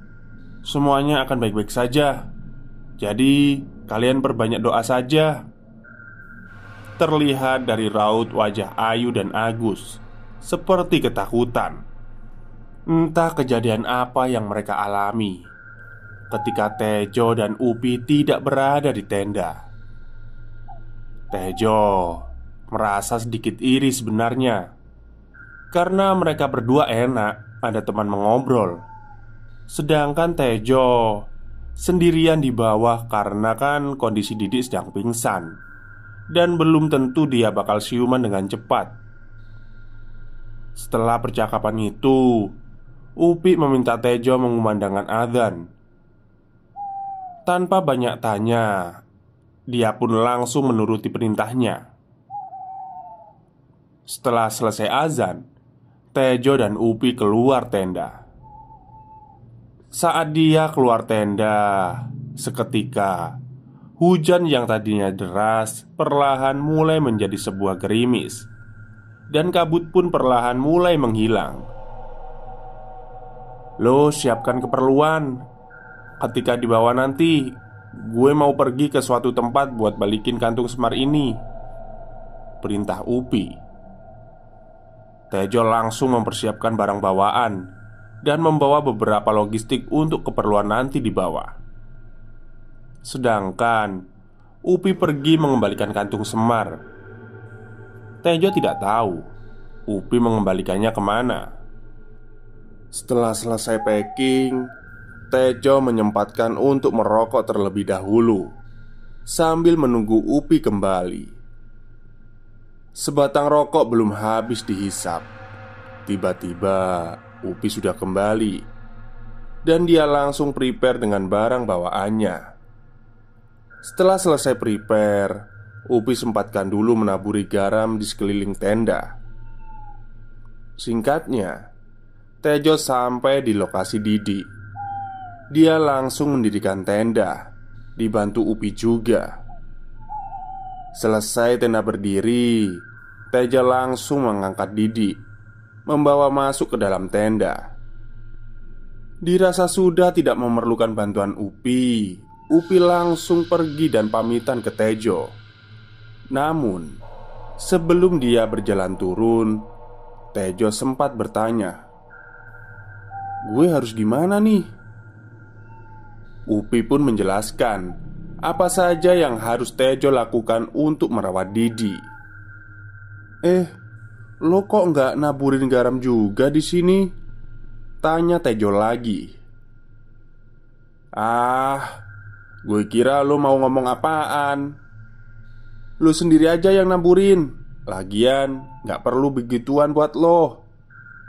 semuanya akan baik-baik saja. Jadi kalian perbanyak doa saja. Terlihat dari raut wajah Ayu dan Agus seperti ketakutan. Entah kejadian apa yang mereka alami ketika Tejo dan Upi tidak berada di tenda. Tejo merasa sedikit iri sebenarnya, karena mereka berdua enak ada teman mengobrol. Sedangkan Tejo sendirian di bawah karena kan kondisi Didi sedang pingsan dan belum tentu dia bakal siuman dengan cepat. Setelah percakapan itu, Upi meminta Tejo mengumandangkan azan. Tanpa banyak tanya, dia pun langsung menuruti perintahnya. Setelah selesai azan, Tejo dan Upi keluar tenda. Saat dia keluar tenda, seketika hujan yang tadinya deras perlahan mulai menjadi sebuah gerimis, dan kabut pun perlahan mulai menghilang. Lo siapkan keperluan. Ketika dibawa nanti, gue mau pergi ke suatu tempat buat balikin kantung semar ini, perintah Upi. Tejo langsung mempersiapkan barang bawaan dan membawa beberapa logistik untuk keperluan nanti di bawah. Sedangkan Upi pergi mengembalikan kantung semar. Tejo tidak tahu Upi mengembalikannya kemana. Setelah selesai packing, Tejo menyempatkan untuk merokok terlebih dahulu sambil menunggu Upi kembali. Sebatang rokok belum habis dihisap, tiba-tiba Upi sudah kembali dan dia langsung prepare dengan barang bawaannya. Setelah selesai prepare, Upi sempatkan dulu menaburi garam di sekeliling tenda. Singkatnya, Tejo sampai di lokasi Didi. Dia langsung mendirikan tenda, dibantu Upi juga. Selesai tenda berdiri, Tejo langsung mengangkat Didi, membawa masuk ke dalam tenda. Dirasa sudah tidak memerlukan bantuan Upi langsung pergi dan pamitan ke Tejo. Namun, sebelum dia berjalan turun, Tejo sempat bertanya, "Gue harus gimana nih?" Upi pun menjelaskan apa saja yang harus Tejo lakukan untuk merawat Didi. Lo kok nggak naburin garam juga di sini?" tanya Tejo lagi. Gue kira lo mau ngomong apaan. Lo sendiri aja yang naburin. Lagian nggak perlu begituan buat lo.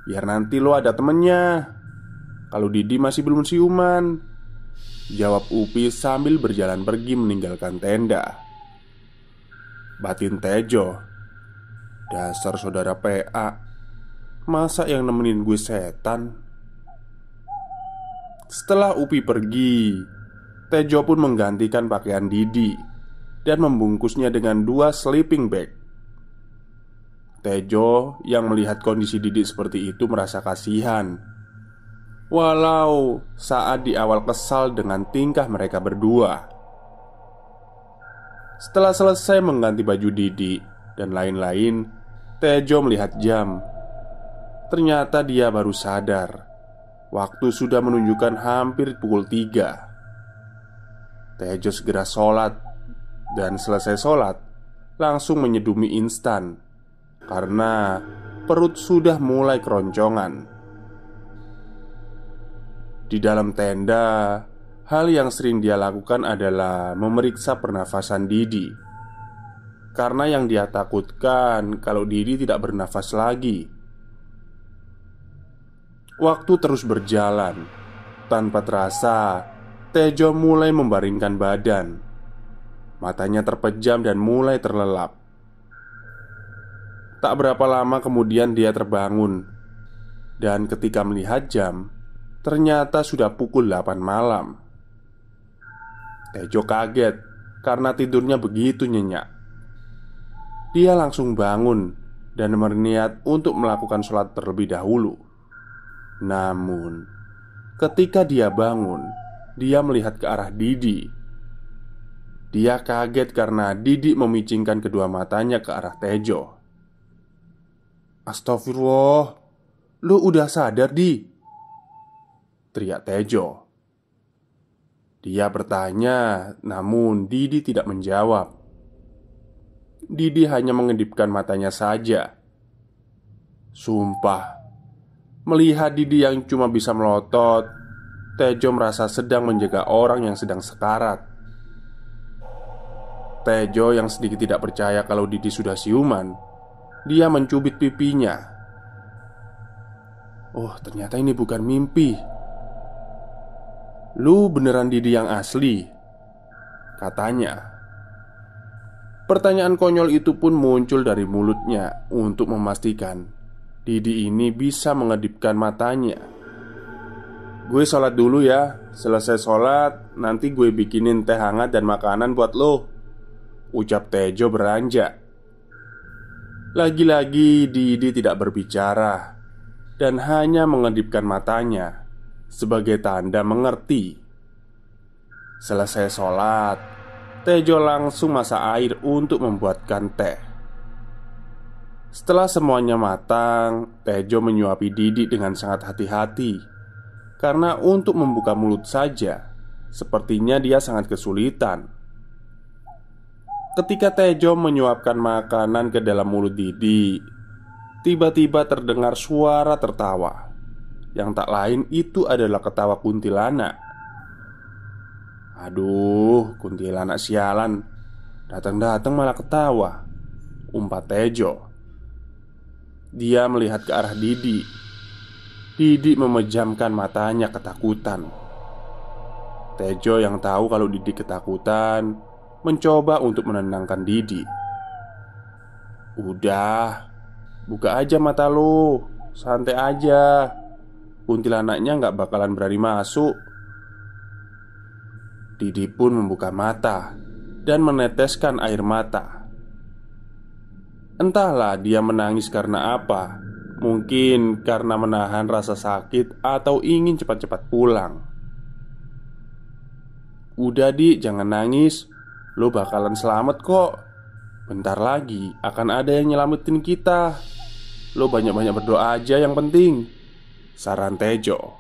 Biar nanti lo ada temennya. Kalau Didi masih belum siuman, jawab Upi sambil berjalan pergi meninggalkan tenda. Batin Tejo, dasar saudara PA, masa yang nemenin gue setan. Setelah Upi pergi, Tejo pun menggantikan pakaian Didi dan membungkusnya dengan 2 sleeping bag. Tejo yang melihat kondisi Didi seperti itu merasa kasihan. Walau saat di awal kesal dengan tingkah mereka berdua. Setelah selesai mengganti baju Didi dan lain-lain, Tejo melihat jam. Ternyata dia baru sadar waktu sudah menunjukkan hampir pukul 3. Tejo segera sholat. Dan selesai sholat langsung menyeduh mie instan karena perut sudah mulai keroncongan. Di dalam tenda, hal yang sering dia lakukan adalah memeriksa pernafasan Didi. Karena yang dia takutkan kalau Didi tidak bernafas lagi. Waktu terus berjalan. Tanpa terasa, Tejo mulai membaringkan badan. Matanya terpejam dan mulai terlelap. Tak berapa lama kemudian dia terbangun. Dan ketika melihat jam, ternyata sudah pukul 8 malam. Tejo kaget karena tidurnya begitu nyenyak. Dia langsung bangun dan berniat untuk melakukan sholat terlebih dahulu. Namun, ketika dia bangun, dia melihat ke arah Didi. Dia kaget karena Didi memicingkan kedua matanya ke arah Tejo. "Astagfirullah, lu udah sadar, Di?" teriak Tejo. Dia bertanya, namun Didi tidak menjawab. Didi hanya mengedipkan matanya saja. Sumpah, melihat Didi yang cuma bisa melotot, Tejo merasa sedang menjaga orang yang sedang sekarat. Tejo yang sedikit tidak percaya kalau Didi sudah siuman, dia mencubit pipinya. "Oh, ternyata ini bukan mimpi. Lu beneran Didi yang asli?" katanya. Pertanyaan konyol itu pun muncul dari mulutnya untuk memastikan Didi ini bisa mengedipkan matanya. "Gue sholat dulu ya. Selesai sholat, nanti gue bikinin teh hangat dan makanan buat lo," ucap Tejo beranjak. Lagi-lagi Didi tidak berbicara dan hanya mengedipkan matanya sebagai tanda mengerti. Selesai sholat, Tejo langsung masak air untuk membuatkan teh. Setelah semuanya matang, Tejo menyuapi Didi dengan sangat hati-hati. Karena untuk membuka mulut saja, sepertinya dia sangat kesulitan. Ketika Tejo menyuapkan makanan ke dalam mulut Didi, tiba-tiba terdengar suara tertawa. Yang tak lain itu adalah ketawa kuntilanak. "Aduh, kuntilanak sialan, datang-datang malah ketawa," umpat Tejo. Dia melihat ke arah Didi. Didi memejamkan matanya ketakutan. Tejo yang tahu kalau Didi ketakutan mencoba untuk menenangkan Didi. "Udah, buka aja mata lo, santai aja. Kuntilanaknya nggak bakalan berani masuk." Didi pun membuka mata dan meneteskan air mata. Entahlah dia menangis karena apa, Mungkin karena menahan rasa sakit atau ingin cepat-cepat pulang. "Udah Di, jangan nangis. Lo bakalan selamat kok. Bentar lagi akan ada yang nyelamatin kita. Lo banyak-banyak berdoa aja yang penting," saran Tejo.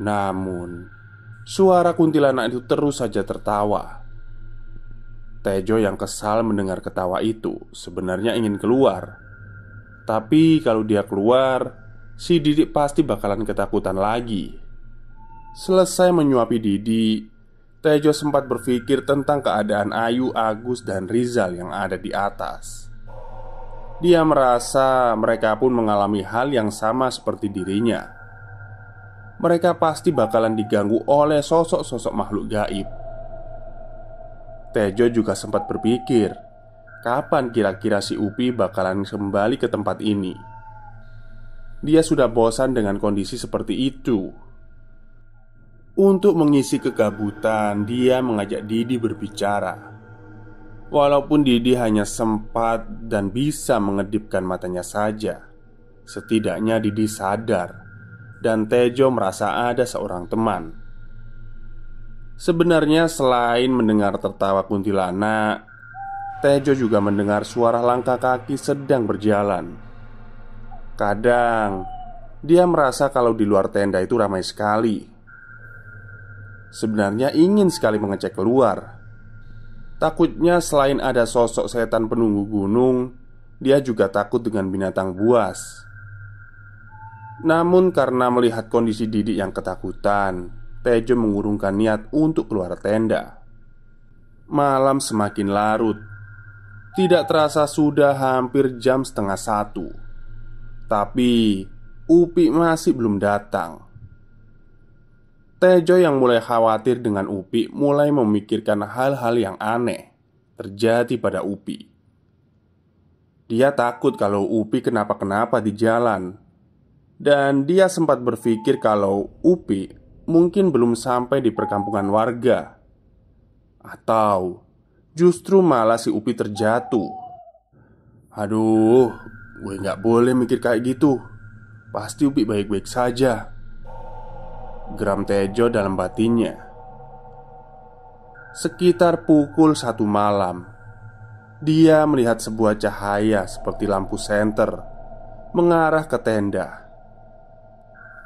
Namun suara kuntilanak itu terus saja tertawa. Tejo yang kesal mendengar ketawa itu sebenarnya ingin keluar. Tapi kalau dia keluar, si Didik pasti bakalan ketakutan lagi. Selesai menyuapi Didi, Tejo sempat berpikir tentang keadaan Ayu, Agus, dan Rizal yang ada di atas. Dia merasa mereka pun mengalami hal yang sama seperti dirinya. Mereka pasti bakalan diganggu oleh sosok-sosok makhluk gaib. Tejo juga sempat berpikir, kapan kira-kira si Upi bakalan kembali ke tempat ini. Dia sudah bosan dengan kondisi seperti itu. Untuk mengisi kegabutan, dia mengajak Didi berbicara. Walaupun Didi hanya sempat dan bisa mengedipkan matanya saja, setidaknya Didi sadar dan Tejo merasa ada seorang teman. Sebenarnya selain mendengar tertawa kuntilanak, Tejo juga mendengar suara langkah kaki sedang berjalan. Kadang dia merasa kalau di luar tenda itu ramai sekali. Sebenarnya ingin sekali mengecek keluar. Takutnya selain ada sosok setan penunggu gunung, dia juga takut dengan binatang buas. Namun karena melihat kondisi Didik yang ketakutan, Tejo mengurungkan niat untuk keluar tenda. Malam semakin larut. Tidak terasa sudah hampir jam setengah 1. Tapi Upi masih belum datang. Tejo yang mulai khawatir dengan Upi mulai memikirkan hal-hal yang aneh terjadi pada Upi. Dia takut kalau Upi kenapa-kenapa di jalan. Dan dia sempat berpikir kalau Upi mungkin belum sampai di perkampungan warga. Atau justru malah si Upi terjatuh. Aduh, gue gak boleh mikir kayak gitu. Pasti Upi baik-baik saja, geram Tejo dalam batinnya. Sekitar pukul 1 malam, dia melihat sebuah cahaya seperti lampu senter mengarah ke tenda.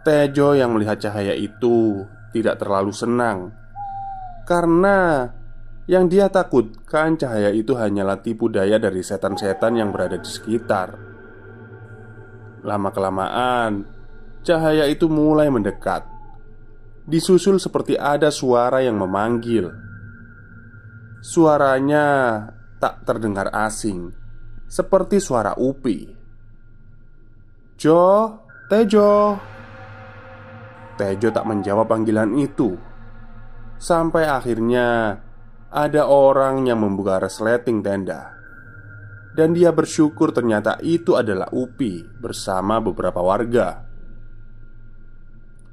Tejo yang melihat cahaya itu tidak terlalu senang, karena yang dia takutkan cahaya itu hanyalah tipu daya dari setan-setan yang berada di sekitar. Lama-kelamaan, cahaya itu mulai mendekat, disusul seperti ada suara yang memanggil. Suaranya tak terdengar asing, seperti suara Upi. "Jo, Tejo." Tejo tak menjawab panggilan itu. Sampai akhirnya ada orang yang membuka resleting tenda. Dan dia bersyukur ternyata itu adalah Upi bersama beberapa warga.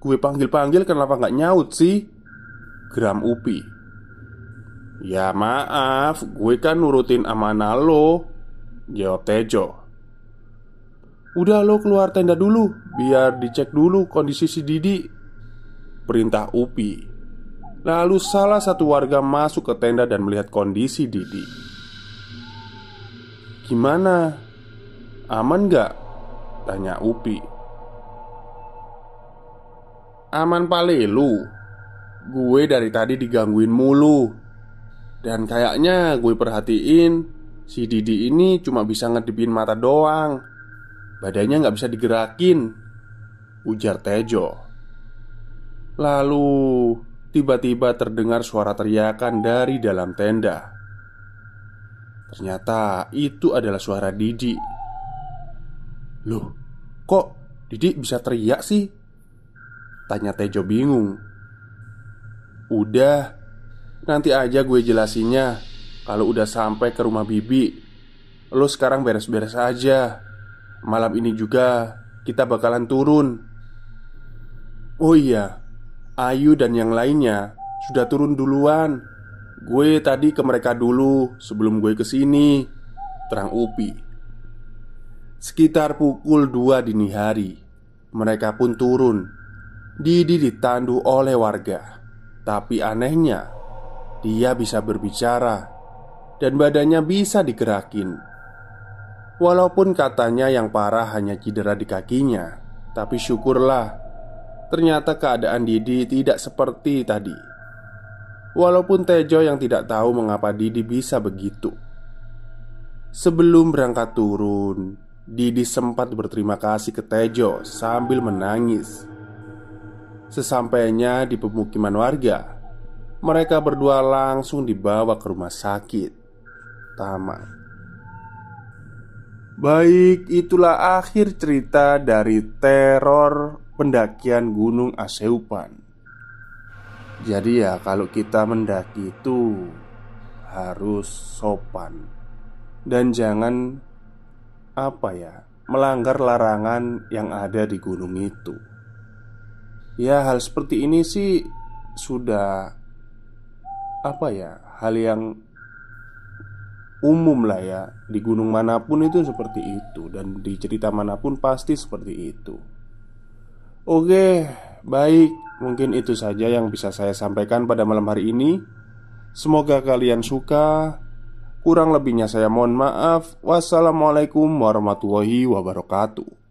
"Gue panggil-panggil kenapa gak nyaut sih?" geram Upi. "Ya maaf, gue kan nurutin amanah lo," jawab Tejo. "Udah lo keluar tenda dulu, biar dicek dulu kondisi si Didi," perintah Upi. Lalu salah satu warga masuk ke tenda dan melihat kondisi Didi. "Gimana? Aman gak?" tanya Upi. "Aman palelu. Gue dari tadi digangguin mulu. Dan kayaknya gue perhatiin si Didi ini cuma bisa ngedipin mata doang. Badannya gak bisa digerakin," ujar Tejo. Lalu tiba-tiba terdengar suara teriakan dari dalam tenda. Ternyata itu adalah suara Didi. "Loh, kok Didi bisa teriak sih?" tanya Tejo bingung. "Udah, nanti aja gue jelasinnya kalau udah sampai ke rumah Bibi. Lo sekarang beres-beres aja. Malam ini juga kita bakalan turun. Oh iya, Ayu dan yang lainnya sudah turun duluan. Gue tadi ke mereka dulu sebelum gue kesini," terang Upi. Sekitar pukul 2 dini hari, mereka pun turun. Didi ditandu oleh warga. Tapi anehnya, dia bisa berbicara dan badannya bisa digerakin. Walaupun katanya yang parah hanya cedera di kakinya, tapi syukurlah, ternyata keadaan Didi tidak seperti tadi. Walaupun Tejo yang tidak tahu mengapa Didi bisa begitu. Sebelum berangkat turun, Didi sempat berterima kasih ke Tejo sambil menangis. Sesampainya di pemukiman warga, mereka berdua langsung dibawa ke rumah sakit Tamang. Baik, itulah akhir cerita dari teror pendakian Gunung Aseupan. Jadi ya, kalau kita mendaki itu harus sopan dan jangan melanggar larangan yang ada di gunung itu. Ya, hal seperti ini sih sudah hal yang umum lah ya. Di gunung manapun itu seperti itu, dan di cerita manapun pasti seperti itu. Oke, baik, mungkin itu saja yang bisa saya sampaikan pada malam hari ini. Semoga kalian suka. Kurang lebihnya saya mohon maaf. Wassalamualaikum warahmatullahi wabarakatuh.